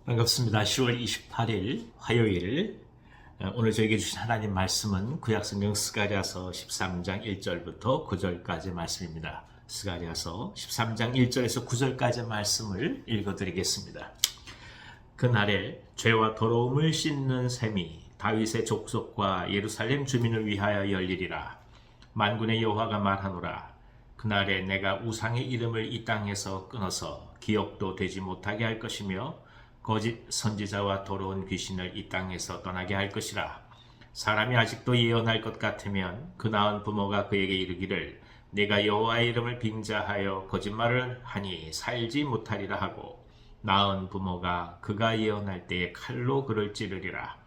반갑습니다. 10월 28일 화요일 오늘 저에게 주신 하나님 말씀은 구약성경 스가랴서 13장 1절부터 9절까지 말씀입니다. 스가랴서 13장 1절에서 9절까지 말씀을 읽어드리겠습니다. 그날에 죄와 더러움을 씻는 셈이 다윗의 족속과 예루살렘 주민을 위하여 열리리라. 만군의 여호와가 말하노라. 그날에 내가 우상의 이름을 이 땅에서 끊어서 기억도 되지 못하게 할 것이며 거짓 선지자와 더러운 귀신을 이 땅에서 떠나게 할 것이라. 사람이 아직도 예언할 것 같으면 그 낳은 부모가 그에게 이르기를 내가 여호와의 이름을 빙자하여 거짓말을 하니 살지 못하리라 하고 낳은 부모가 그가 예언할 때에 칼로 그를 찌르리라.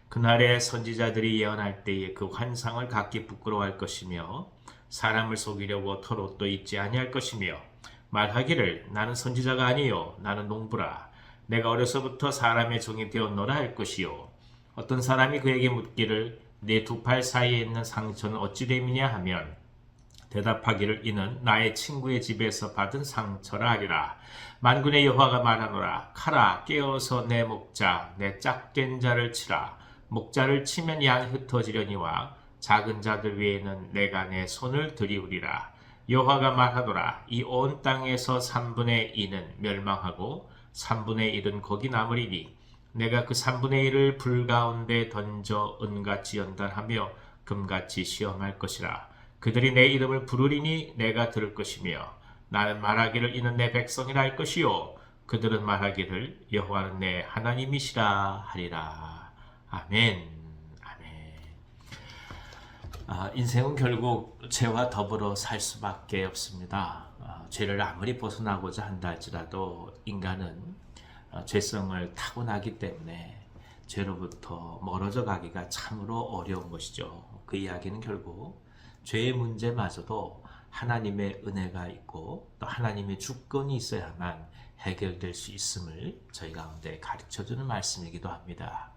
그날에 선지자들이 예언할 때에 그 환상을 갖기 부끄러워할 것이며 사람을 속이려고 털옷도 입지 아니할 것이며 말하기를 나는 선지자가 아니요 나는 농부라. 내가 어려서부터 사람의 종이 되었노라 할 것이요. 어떤 사람이 그에게 묻기를 내 두 팔 사이에 있는 상처는 어찌 됨이냐 하면 대답하기를 이는 나의 친구의 집에서 받은 상처라 하리라. 만군의 여호와가 말하노라. 카라 깨어서 내 목자 내 짝된 자를 치라. 목자를 치면 양이 흩어지려니와 작은 자들 외에는 내가 내 손을 들이우리라. 여호와가 말하노라. 이 온 땅에서 3분의 2는 멸망하고 3분의 1은 거기 남으리니 내가 그 3분의 1을 불 가운데 던져 은같이 연단하며 금같이 시험할 것이라. 그들이 내 이름을 부르리니 내가 들을 것이며 나는 말하기를 이는 내 백성이라 할 것이요 그들은 말하기를 여호와는 내 하나님이시라 하리라. 아멘. 아멘. 인생은 결국 죄와 더불어 살 수밖에 없습니다. 죄를 아무리 벗어나고자 한다 할지라도 인간은 죄성을 타고나기 때문에 죄로부터 멀어져 가기가 참으로 어려운 것이죠. 그 이야기는 결국 죄의 문제마저도 하나님의 은혜가 있고 또 하나님의 주권이 있어야만 해결될 수 있음을 저희 가운데 가르쳐주는 말씀이기도 합니다.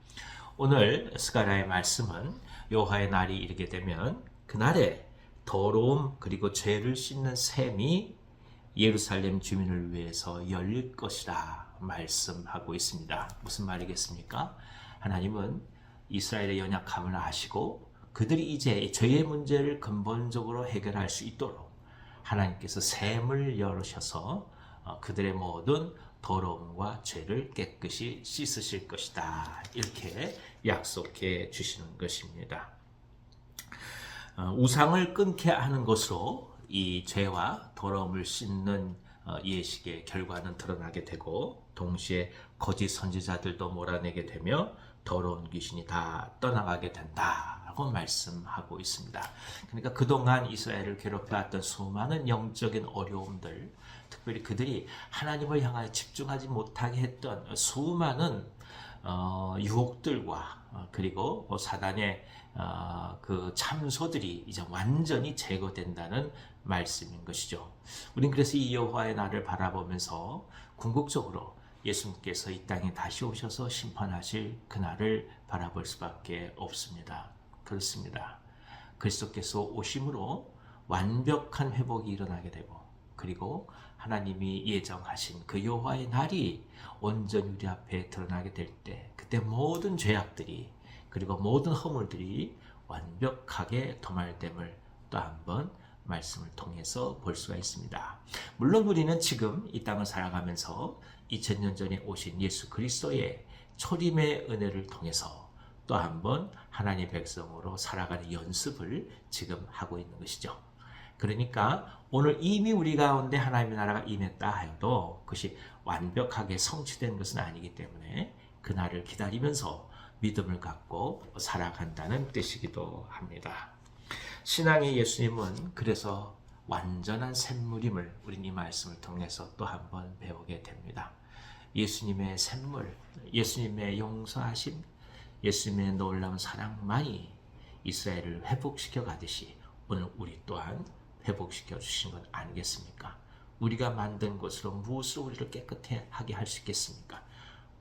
오늘 스가랴의 말씀은 여호와의 날이 이르게 되면 그날에 더러움 그리고 죄를 씻는 셈이 예루살렘 주민을 위해서 열릴 것이라 말씀하고 있습니다. 무슨 말이겠습니까? 하나님은 이스라엘의 연약함을 아시고 그들이 이제 죄의 문제를 근본적으로 해결할 수 있도록 하나님께서 셈을 열으셔서 그들의 모든 더러움과 죄를 깨끗이 씻으실 것이다. 이렇게 약속해 주시는 것입니다. 우상을 끊게 하는 것으로 이 죄와 더러움을 씻는 예식의 결과는 드러나게 되고 동시에 거짓 선지자들도 몰아내게 되며 더러운 귀신이 다 떠나가게 된다라고 말씀하고 있습니다. 그러니까 그동안 이스라엘을 괴롭혀왔던 수많은 영적인 어려움들, 특별히 그들이 하나님을 향하여 집중하지 못하게 했던 수많은 유혹들과 그리고 사단의 그 참소들이 이제 완전히 제거된다는 말씀인 것이죠. 우린 그래서 이 여호와의 날을 바라보면서 궁극적으로 예수님께서 이 땅에 다시 오셔서 심판하실 그날을 바라볼 수밖에 없습니다. 그렇습니다. 그리스도께서 오심으로 완벽한 회복이 일어나게 되고 그리고 하나님이 예정하신 그 여호와의 날이 온전히 우리 앞에 드러나게 될 때 그때 모든 죄악들이 그리고 모든 허물들이 완벽하게 도말됨을 또 한번 말씀을 통해서 볼 수가 있습니다. 물론 우리는 지금 이 땅을 살아가면서 2000년 전에 오신 예수 그리스도의 초림의 은혜를 통해서 또 한번 하나님의 백성으로 살아가는 연습을 지금 하고 있는 것이죠. 그러니까 오늘 이미 우리 가운데 하나님의 나라가 임했다 하여도 그것이 완벽하게 성취된 것은 아니기 때문에 그날을 기다리면서 믿음을 갖고 살아간다는 뜻이기도 합니다. 신앙의 예수님은 그래서 완전한 샘물임을 우린 이 말씀을 통해서 또 한번 배우게 됩니다. 예수님의 샘물, 예수님의 용서하심, 예수님의 놀라운 사랑만이 이스라엘을 회복시켜 가듯이 오늘 우리 또한 회복시켜 주신 것 아니겠습니까? 우리가 만든 것으로 무엇으로 우리를 깨끗하게 할 수 있겠습니까?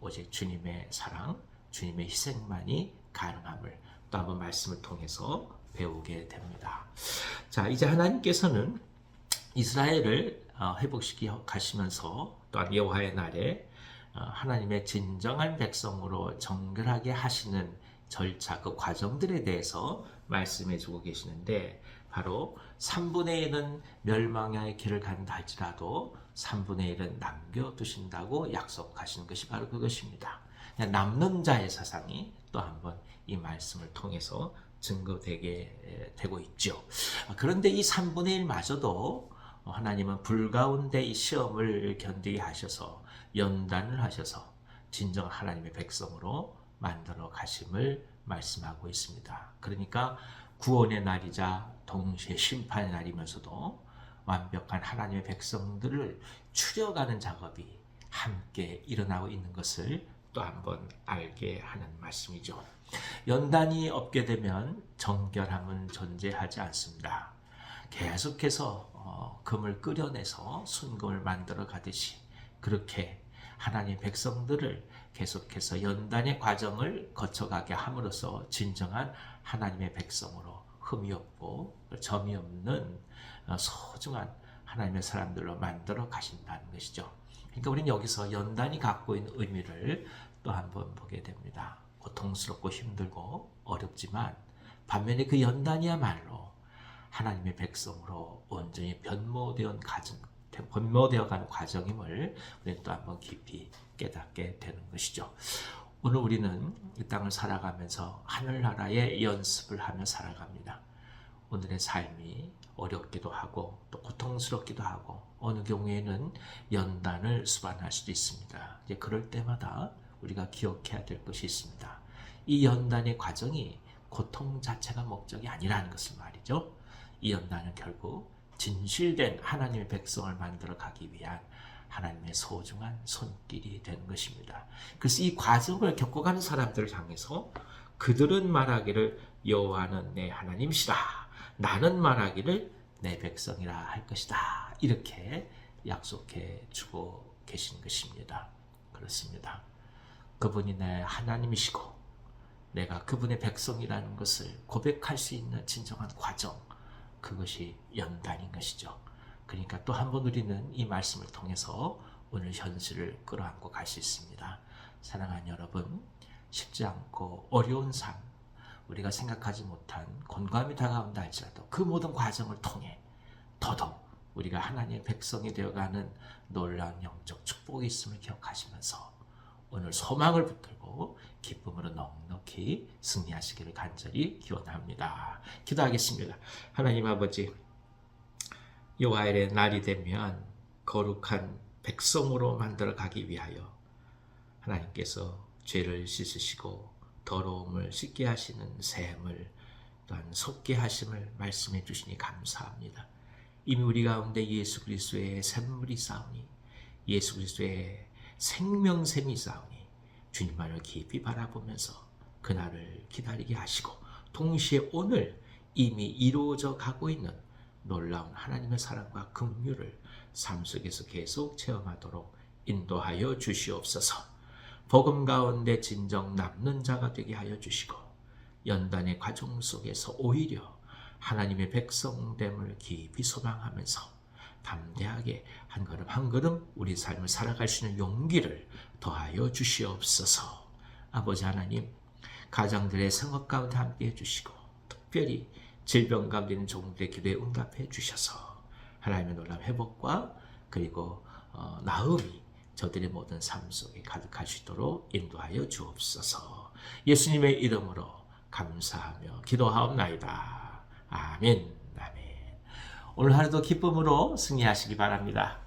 오직 주님의 사랑, 주님의 희생만이 가능함을 또 한번 말씀을 통해서 배우게 됩니다. 자, 이제 하나님께서는 이스라엘을 회복시켜 가시면서 또한 여호와의 날에 하나님의 진정한 백성으로 정결하게 하시는 절차, 그 과정들에 대해서 말씀해 주고 계시는데, 바로 3분의 1은 멸망의 길을 간다 할지라도 3분의 1은 남겨두신다고 약속하시는 것이 바로 그것입니다. 남는 자의 사상이 또 한번 이 말씀을 통해서 증거되게 되고 있죠. 그런데 이 3분의 1마저도 하나님은 불 가운데 이 시험을 견디게 하셔서 연단을 하셔서 진정 하나님의 백성으로 만들어 가심을 말씀하고 있습니다. 그러니까 구원의 날이자 동시에 심판의 날이면서도 완벽한 하나님의 백성들을 추려가는 작업이 함께 일어나고 있는 것을 또 한번 알게 하는 말씀이죠. 연단이 없게 되면 정결함은 존재하지 않습니다. 계속해서 금을 끓여내서 순금을 만들어 가듯이 그렇게 하나님의 백성들을 계속해서 연단의 과정을 거쳐가게 함으로써 진정한 하나님의 백성으로 흠이 없고 점이 없는 소중한 하나님의 사람들로 만들어 가신다는 것이죠. 그러니까 우리는 여기서 연단이 갖고 있는 의미를 또 한번 보게 됩니다. 고통스럽고 힘들고 어렵지만 반면에 그 연단이야말로 하나님의 백성으로 온전히 변모되어가는 과정임을 우리는 또 한번 깊이 깨닫게 되는 것이죠. 오늘 우리는 이 땅을 살아가면서 하늘나라의 연습을 하며 살아갑니다. 오늘의 삶이 어렵기도 하고 또 고통스럽기도 하고 어느 경우에는 연단을 수반할 수도 있습니다. 이제 그럴 때마다 우리가 기억해야 될 것이 있습니다. 이 연단의 과정이 고통 자체가 목적이 아니라는 것을 말이죠. 이 연단은 결국 진실된 하나님의 백성을 만들어 가기 위한 하나님의 소중한 손길이 되는 것입니다. 그래서 이 과정을 겪어가는 사람들을 향해서 그들은 말하기를 여호와는 내 하나님이시라, 나는 말하기를 내 백성이라 할 것이다. 이렇게 약속해 주고 계신 것입니다. 그렇습니다. 그분이 내 하나님이시고 내가 그분의 백성이라는 것을 고백할 수 있는 진정한 과정, 그것이 연단인 것이죠. 그러니까 또 한 번 우리는 이 말씀을 통해서 오늘 현실을 끌어안고 갈 수 있습니다. 사랑하는 여러분, 쉽지 않고 어려운 삶, 우리가 생각하지 못한 곤감이 다가온다 할지라도 그 모든 과정을 통해 더더욱 우리가 하나님의 백성이 되어가는 놀라운 영적 축복이 있음을 기억하시면서 오늘 소망을 붙들고 기쁨으로 넉넉히 승리하시기를 간절히 기원합니다. 기도하겠습니다. 하나님 아버지, 여호와의 날이 되면 거룩한 백성으로 만들어 가기 위하여 하나님께서 죄를 씻으시고 더러움을 씻게 하시는 샘을 또한 솟게 하심을 말씀해 주시니 감사합니다. 이미 우리 가운데 예수 그리스도의 샘물이 싸우니 예수 그리스도의 생명샘이 싸우니 주님만을 깊이 바라보면서 그날을 기다리게 하시고 동시에 오늘 이미 이루어져 가고 있는 놀라운 하나님의 사랑과 긍휼을 삶 속에서 계속 체험하도록 인도하여 주시옵소서. 복음 가운데 진정 남는 자가 되게 하여 주시고 연단의 과정 속에서 오히려 하나님의 백성됨을 깊이 소망하면서 담대하게 한 걸음 한 걸음 우리 삶을 살아갈 수 있는 용기를 더하여 주시옵소서. 아버지 하나님, 가정들의 성업 가운데 함께 해주시고 특별히 질병 가운데 있는 종들의 기도에 응답해 주셔서 하나님의 놀라운 회복과 그리고 나음이 저들의 모든 삶 속에 가득할 수 있도록 인도하여 주옵소서. 예수님의 이름으로 감사하며 기도하옵나이다. 아멘. 아멘. 오늘 하루도 기쁨으로 승리하시기 바랍니다.